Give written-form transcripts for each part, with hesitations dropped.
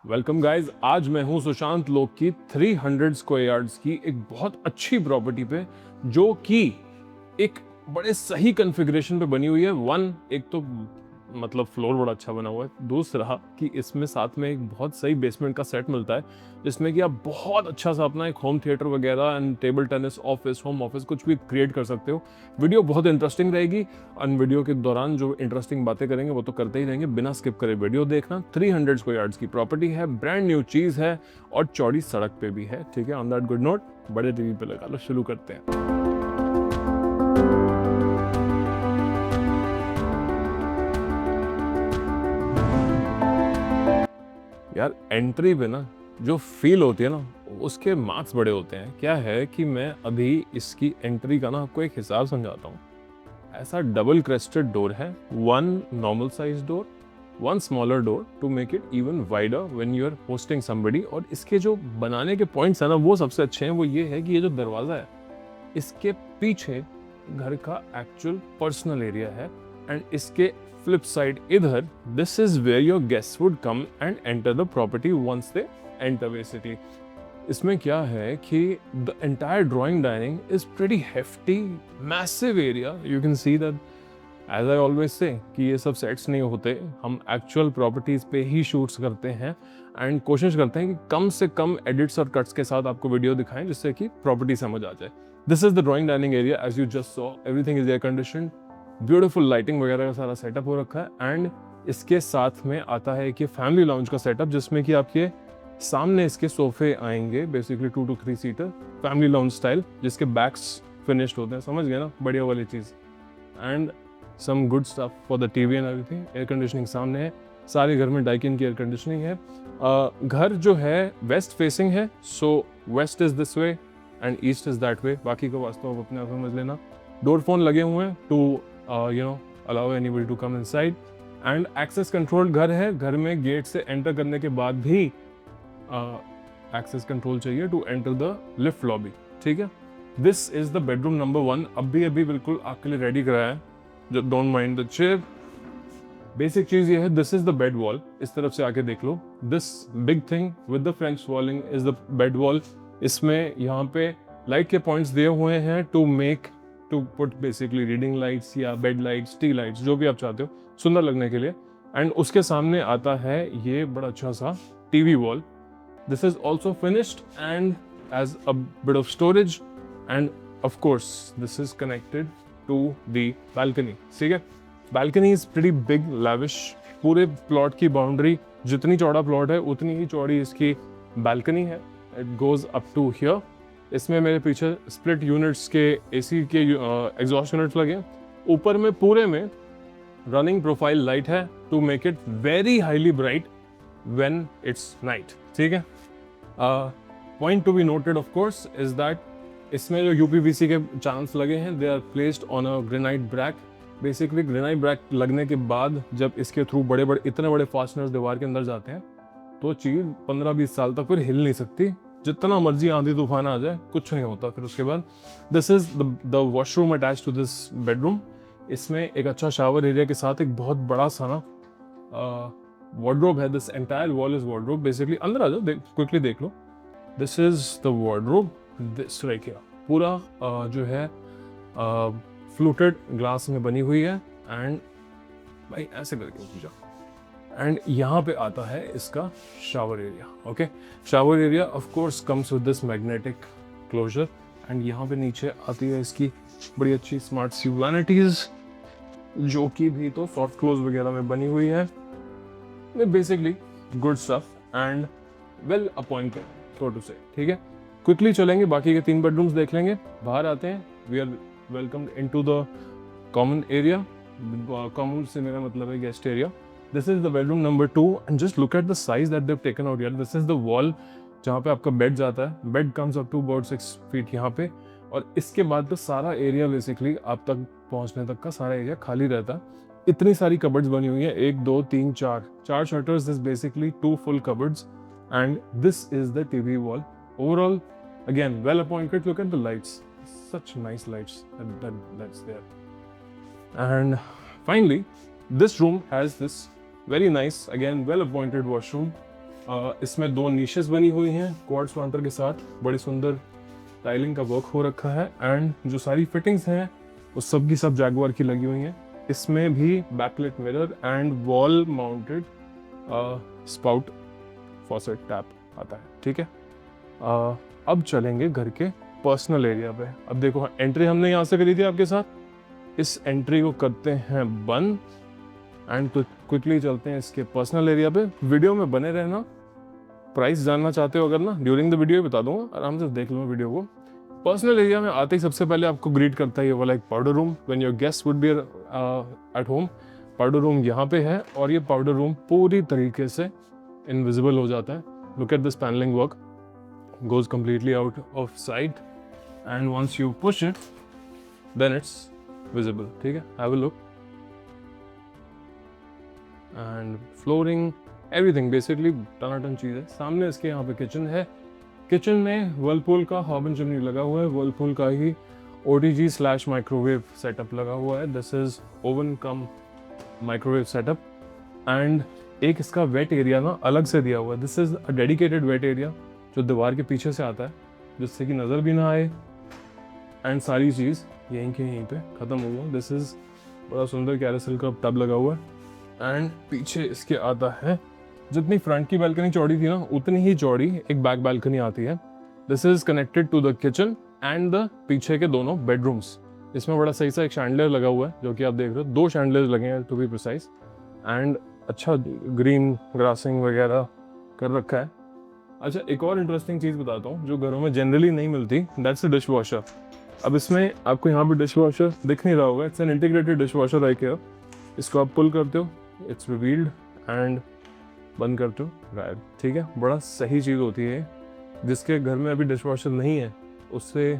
Welcome guys, आज मैं हूं सुशांत लोक की 300 स्क्वायर यार्ड्स की एक बहुत अच्छी प्रॉपर्टी पे, जो कि एक बड़े सही कॉन्फ़िगरेशन पे बनी हुई है। वन, एक तो मतलब फ्लोर बड़ा अच्छा बना हुआ है। दूसरा कि इसमें साथ में एक बहुत सही बेसमेंट का सेट मिलता है, जिसमें कि आप बहुत अच्छा सा अपना एक होम थिएटर वगैरह and table tennis, office, home office कुछ भी क्रिएट कर सकते हो। वीडियो बहुत इंटरेस्टिंग रहेगी एंड वीडियो के दौरान जो इंटरेस्टिंग बातें करेंगे वो तो करते ही रहेंगे, बिना स्किप करे वीडियो देखना। 300 स्क्वायर यार्ड्स की प्रॉपर्टी है, ब्रांड न्यू चीज है और चौड़ी सड़क पे भी है। ठीक है, ऑन दैट गुड नोट बड़े टीवी पे लगा लो, शुरू करते हैं। यार एंट्री पे ना जो फील होती है ना, उसके मार्क्स बड़े होते हैं। क्या है कि मैं अभी इसकी एंट्री का ना आपको एक हिसाब समझाता हूँ। ऐसा डबल क्रेस्टेड डोर है, one normal size door, one smaller door to make it even wider when you are hosting somebody. और इसके जो बनाने के पॉइंट्स है ना वो सबसे अच्छे हैं। वो ये है कि ये जो दरवाजा है, इसके पीछे घर का एक्चुअल पर्सनल एरिया है एंड इसके फ्लिप साइड इधर, this is where your guest would come and enter the property once they enter basically. इसमें क्या है कि the entire drawing dining is pretty hefty, massive area. You can see that, as I always say कि ये सब sets नहीं होते, हम एक्चुअल प्रॉपर्टीज पे ही शूट्स करते हैं एंड कोशिश करते हैं कि कम से कम एडिट्स और कट्स के साथ आपको वीडियो दिखाएं जिससे कि प्रॉपर्टी समझ आ जाए। This is the drawing dining area, as you just saw everything is air conditioned, beautiful lighting वगैरह का सारा सेटअप हो रखा है। एंड इसके साथ में आता है कि फैमिली लाउंज का सेटअप, जिसमें कि आपके सामने इसके सोफे आएंगे, basically 2 to 3 seater family lounge style, जिसके बैक्स फिनिश्ड होते हैं, समझ गए ना, बढ़िया वाली चीज। And some good stuff for the TV and everything. Air conditioning सामने है, सारे घर में डाइकिन की एयर कंडीशनिंग है। घर जो है वेस्ट फेसिंग है, so west is this way and east is that way. बाकी का वास्तव आप अपने आप समझ लेना। डोर फोन लगे हुए हैं to allow anybody to come inside and access control घर है। घर में गेट से एंटर करने के बाद भी एक्सेस कंट्रोल चाहिए to enter the lift lobby. ठीक है, this is the bedroom number 1। अभी बिल्कुल आपके लिए रेडी कराया है, जो don't mind the chair. Basic चीज ये है, this is the bed wall. इस तरफ से आके देख लो, this big thing with the French walling is the bed wall. इसमें यहाँ पे लाइट के पॉइंट्स दिए हुए हैं to put basically reading lights या बेड लाइट्स, टी लाइट्स, जो भी आप चाहते हो सुंदर लगने के लिए। एंड उसके सामने आता है ये बड़ा अच्छा सा TV wall. This is also finished and as a bit of storage, and of course this is connected to the balcony. ठीक है, balcony is pretty big, lavish. पूरे प्लॉट की बाउंड्री, जितनी चौड़ा प्लॉट है उतनी ही चौड़ी इसकी balcony है। It goes up to here. इसमें मेरे पीछे स्प्लिट यूनिट्स के AC के एग्जॉस्ट यूनिट्स लगे हैं। ऊपर में पूरे में रनिंग प्रोफाइल लाइट है to make it very highly bright when it's night। ठीक है, point to be noted of course is that इसमें जो यूपीवीसी के चैनल्स लगे हैं, they are placed on a granite brick. Basically granite brick लगने के बाद जब इसके थ्रू इतने बड़े फास्टनर्स दीवार के अंदर जाते हैं तो चीज 15-20 साल तक फिर हिल नहीं सकती। जितना मर्जी आंधी तूफान आ जाए कुछ नहीं होता फिर उसके बाद। This is the washroom attach to this bedroom. इसमें एक अच्छा शावर एरिया के साथ एक बहुत बड़ा सा ना वार्डरोब है। This entire wall is wardrobe. Basically अंदर आ जाओ, क्विकली देख लो। This is the wardrobe, this right here. पूरा जो है फ्लूटेड ग्लास में बनी हुई है एंड भाई ऐसे करके उठ जाओ। एंड यहाँ पे आता है इसका shower area. Okay, shower area of course comes with this magnetic closure. And यहाँ पे नीचे आती है इसकी बड़ी अच्छी स्मार्ट सी वैनिटीज, जो कि भी तो सॉफ्ट क्लोज वगैरह में बनी हुई है। Basically good stuff and well appointed so to say. ठीक है, क्विकली चलेंगे, बाकी के 3 बेडरूम्स देख लेंगे। बाहर आते हैं, we are welcomed into the common area. Common से मेरा मतलब है guest area. This is the bedroom number 2 and just look at the size that they have taken out here. This is the wall जहाँ पे आपका bed जाता है। Bed comes up to about 6 feet यहाँ पे, और इसके बाद तो सारा एरिया बेसिकली आप तक पहुँचने तक का सारा एरिया खाली रहता है। इतनी सारी कबर्ड्स बनी हुई है, 1 2 3 4 shutters, this basically 2 full cupboards and this is the TV wall. Overall again well appointed. Look at the lights, such nice lights that's there. And finally this room has this very nice, again well appointed washroom इसमें 2 niches बनी हुई हैं quartz counter के साथ, बड़ी सुंदर tiling का work हो रखा है एंड जो सारी फिटिंग्स हैं वो सब की सब जैगुआर की लगी हुई हैं। इसमें भी backlight mirror and wall mounted spout faucet tap आता है, ठीक है। अब चलेंगे घर के पर्सनल एरिया पे। अब देखो एंट्री हमने यहाँ से करी थी आपके साथ, इस एंट्री को करते हैं बंद एंड क्विकली चलते हैं इसके पर्सनल एरिया पे। वीडियो में बने रहना, प्राइस जानना चाहते हो अगर ना ड्यूरिंग द वीडियो बता दूंगा, आराम से देख लो वीडियो को। पर्सनल एरिया में आते ही सबसे पहले आपको ग्रीट करता है ये वाला एक powder room. When your guest would be at home, powder room यहाँ पे है और ये पाउडर रूम पूरी तरीके से इनविजिबल हो जाता है। Look at this panelling work, goes completely out of sight and once you push it then it's visible, ठीक है। have a look and flooring everything basically टनाटन चीज़ है। सामने इसके यहाँ पे किचन है, किचन में वर्लपूल का हॉबन चिमनी लगा हुआ है, वर्लपूल का ही OTG/ माइक्रोवेव सेटअप लगा हुआ है। This is oven come microwave setup and एक इसका वेट एरिया ना अलग से दिया हुआ है। This is a dedicated wait area जो दीवार के पीछे से आता है जिससे कि नज़र भी ना आए एंड सारी चीज़ यहीं के यहीं पे ख़त्म हुआ। दिस इज़ बड़ा सुंदर कैरोसेल का टब लगा हुआ है एंड पीछे इसके आता है, जितनी फ्रंट की बालकनी चौड़ी थी ना उतनी ही चौड़ी एक बैक बालकनी आती है। This is connected to the kitchen and the पीछे के दोनों बेडरूम्स। इसमें बड़ा सही सा एक शैंडलियर लगा हुआ है जो कि आप देख रहे हो, 2 शैंडलियर लगे हैं टू बी प्रिसाइज एंड अच्छा ग्रीन ग्रासिंग वगैरह कर रखा है। अच्छा एक और इंटरेस्टिंग चीज़ बताता हूँ जो घरों में जनरली नहीं मिलती, दैट्स अ डिश वॉशर। अब इसमें आपको यहाँ पे डिश वॉशर दिख नहीं रहा होगा, it's an integrated dish washer right here. इसको आप पुल करते हो, इट्स रिवील्ड एंड बंद करते हो, गायब, ठीक है। बड़ा सही चीज़ होती है, जिसके घर में अभी डिश वॉशर नहीं है उससे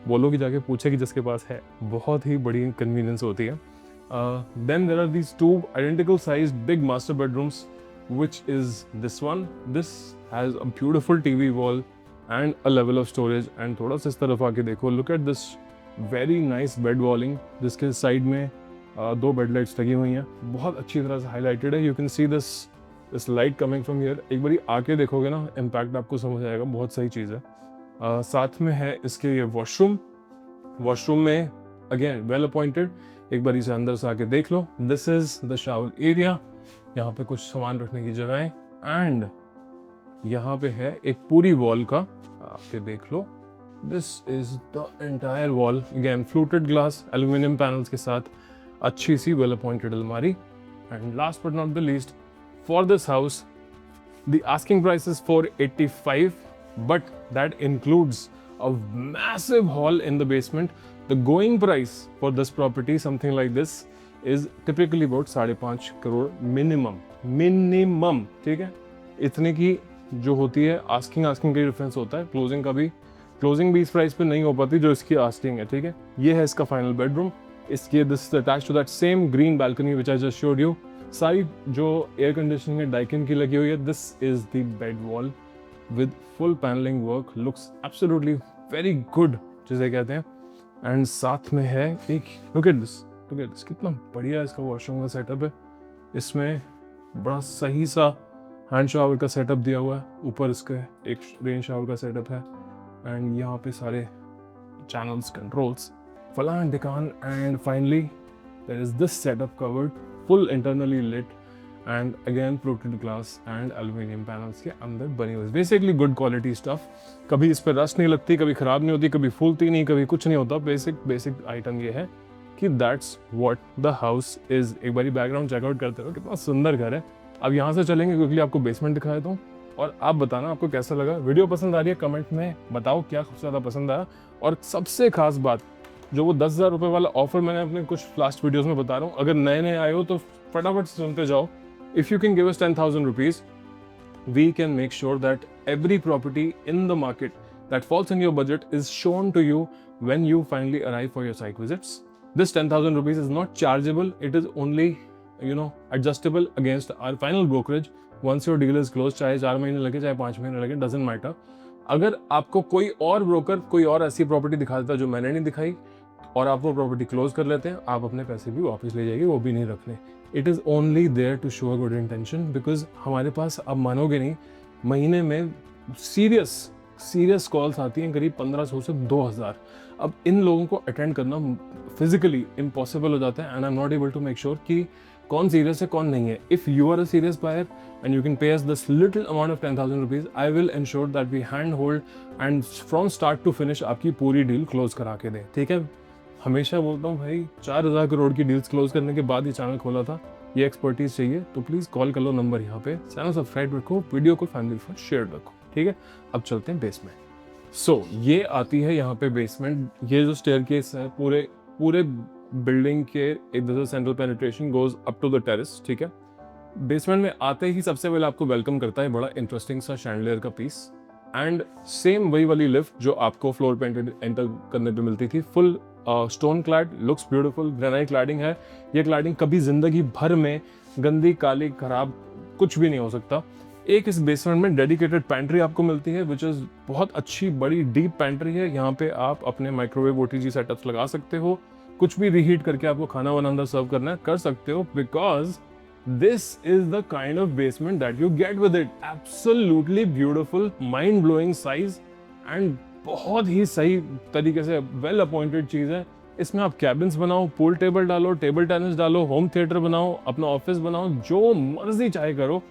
बोलो कि जाके पूछे कि जिसके पास है, बहुत ही बड़ी कन्वीनियंस होती है। Then there are these 2 identical size big master bedrooms which is this one. This has a beautiful TV wall and a level of storage and थोड़ा सा इस तरफ आके देखो, look at this very nice bed walling जिसके side में 2 bed lights लगी हुई हैं, बहुत अच्छी तरह से हाईलाइटेड है। You can see this light coming from here. एक बारी आके देखोगे ना इम्पैक्ट आपको समझ आएगा, बहुत सही चीज़ है। साथ में है इसके ये वॉशरूम में अगेन वेल अपॉइंटेड, एक बारी से अंदर से आके देख लो। This is the shower area, यहाँ पे कुछ सामान रखने की जगह है एंड यहाँ पे है एक पूरी वॉल का, आप देख लो, this is the entire wall, again fluted glass aluminium panels के साथ अच्छी सी वेल अपॉइंटेड अलमारी। And last but not the least, for this house the asking price is 485 but that includes a massive hall in the basement. The going price for this property, something like this, is typically about 5.5 crore minimum, ठीक है। इतने की जो होती है asking का difference होता है, क्लोजिंग भी इस प्राइस पे नहीं हो पाती जो इसकी आस्किंग है, ठीक है। ये है इसका फाइनल बेडरूम। इसके this is attached to that same green balcony which I just showed you. सारी जो एयर कंडीशनिंग है डाइकिन की लगी हुई है। This is the bed wall with full panelling work, looks absolutely very good जिसे कहते हैं। एंड साथ में है एक लुक एट दिस कितना बढ़िया इसका वॉशरूम का सेटअप है। इसमें बड़ा सही सा हैंड शावर का सेटअप दिया हुआ है, ऊपर इसका एक रेन शावर का सेटअप है एंड यहाँ पे सारे चैनल्स, कंट्रोल्स, फलान ढिकान। And finally there is this setup covered, full internally lit and again floated glass and aluminium panels के अंदर बनी हुई, बेसिकली गुड क्वालिटी स्टफ। कभी इस पर रस्ट नहीं लगती, कभी ख़राब नहीं होती, कभी फूलती नहीं, कभी कुछ नहीं होता। बेसिक आइटम ये है कि that's what the house is. एक बारी बैकग्राउंड चेकआउट करते हो, कितना सुंदर घर है। अब यहाँ से चलेंगे क्योंकि आपको बेसमेंट दिखा देता हूँ और आप बताना आपको कैसा लगा। वीडियो पसंद आ रही है कमेंट में बताओ क्या ज़्यादा पसंद आया। और सबसे खास बात, जो वो 10,000 रुपये वाला ऑफर मैंने अपने कुछ लास्ट वीडियोज़ में बता रहा हूँ, अगर नए आए हो तो फटाफट सुनते जाओ। If you can give us 10,000 rupees, we can make sure that every property in the market that falls in your budget is shown to you when you finally arrive for your site visits. This 10,000 rupees is not chargeable. It is only, adjustable against our final brokerage once your deal is closed. चाहे 4 महीने लगे, चाहे 5 महीने लगे, doesn't matter. अगर आपको कोई और ब्रोकर कोई और ऐसी प्रॉपर्टी दिखा देता जो मैंने नहीं दिखाई, और आप वो प्रॉपर्टी क्लोज कर लेते हैं, आप अपने पैसे भी वापस ले जाइए, वो भी नहीं रखने। It is only there to show a good intention, because हमारे पास, आप मानोगे नहीं, महीने में सीरियस कॉल्स आती हैं करीब 1500 से 2000। अब इन लोगों को अटेंड करना फिजिकली इम्पॉसिबल हो जाता है, and I am not able to make sure कि कौन सीरियस है कौन नहीं है। If you are a serious buyer and you can pay us this little amount of 10,000 rupees, I will ensure that we hand hold and from start to finish आपकी पूरी deal close करा के दें, ठीक है। हमेशा बोलता हूँ भाई, 4000 करोड़ की डील्स क्लोज करने के बाद ये चैनल खोला था, ये एक्सपर्टीज चाहिए तो प्लीज़ कॉल कर लो, नंबर यहाँ पे। चैनल सब्सक्राइब रखो, वीडियो को फैमिली के साथ शेयर रखो, ठीक है। अब चलते हैं बेसमेंट। सो ये आती है यहाँ पे बेसमेंट। ये जो स्टेयरकेस है पूरे बिल्डिंग के इधर से central penetration goes up to the terrace, ठीक है। बेसमेंट में आते ही सबसे पहले आपको वेलकम करता है बड़ा इंटरेस्टिंग सा शैंडलियर का पीस, एंड सेम वही वाली लिफ्ट जो आपको फ्लोर पे एंटर करने पे मिलती थी। Full stone clad, looks beautiful, granite cladding है। ये क्लैडिंग कभी जिंदगी भर में गंदी, काली, खराब कुछ भी नहीं हो सकता। एक इस बेसमेंट में डेडिकेटेड पैंट्री आपको मिलती है, विच इज़ बहुत अच्छी बड़ी डीप पैंट्री है। यहाँ पे आप अपने माइक्रोवेव ओटीजी सेटअप्स लगा सकते हो, कुछ भी रीहीट करके आपको खाना बनाना सर्व करना है कर सकते हो, because this is the kind of basement that you get with it. Absolutely beautiful, mind-blowing size and बहुत ही सही तरीके से वेल अपॉइंटेड चीज़ है। इसमें आप कैबिन्स बनाओ, पूल टेबल डालो, टेबल टेनिस डालो, होम थिएटर बनाओ, अपना ऑफिस बनाओ, जो मर्जी चाहे करो।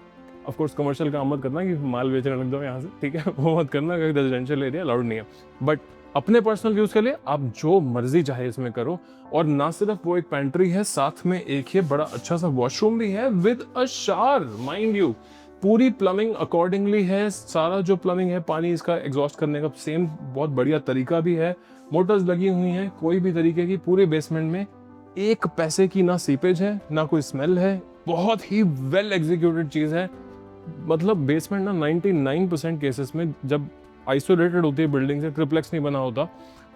ऑफ कोर्स कमर्शियल काम मत करना कि माल बेचने लग जाओ यहाँ से, ठीक है, वो मत करना, क्योंकि रेजिडेंशियल एरिया अलाउड नहीं है। बट अपने पर्सनल यूज के लिए आप जो मर्जी चाहे इसमें करो। और ना सिर्फ वो एक पेंट्री है, साथ में एक ये बड़ा अच्छा सा वॉशरूम भी है with a shower, mind you. पूरी प्लम्बिंग अकॉर्डिंगली है, सारा जो प्लम्बिंग है, पानी इसका एग्जॉस्ट करने का सेम बहुत बढ़िया तरीका भी है। मोटर्स लगी हुई हैं कोई भी तरीके की। पूरे बेसमेंट में एक पैसे की ना सीपेज है ना कोई स्मेल है, बहुत ही वेल एग्जीक्यूटेड चीज़ है। मतलब बेसमेंट ना 99% केसेस में जब आइसोलेटेड होती है बिल्डिंग से, ट्रिप्लेक्स नहीं बना होता,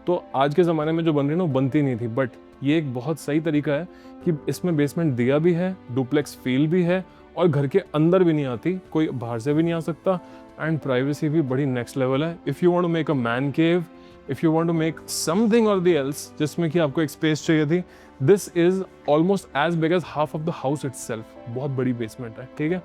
तो आज के ज़माने में जो बन रही है ना वो बनती नहीं थी। बट ये एक बहुत सही तरीका है कि इसमें बेसमेंट दिया भी है, डुप्लेक्स फील भी है, और घर के अंदर भी नहीं आती, कोई बाहर से भी नहीं आ सकता, एंड प्राइवेसी भी बड़ी नेक्स्ट लेवल है। If you want to make a man cave, if you want to make something और द एल्स जिसमें कि आपको एक स्पेस चाहिए थी, this is almost as big as half of the house itself. बहुत बड़ी बेसमेंट है, ठीक है।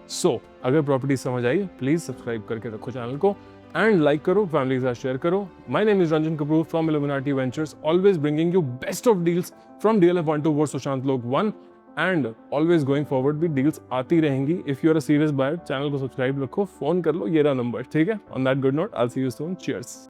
सो अगर प्रॉपर्टी समझ आई, प्लीज सब्सक्राइब करके रखो चैनल को, एंड लाइक करो, फैमिली के साथ शेयर करो। My name is Ranjan Kapoor from Illuminati ventures, always bringing you best of deals from DLF 1 to Sushant Lok 1, and always going forward भी डील्स आती रहेंगी। If you are a serious buyer, channel को subscribe रखो, phone कर लो, ये रहा नंबर, ठीक है। On that good note, I will see you soon, cheers.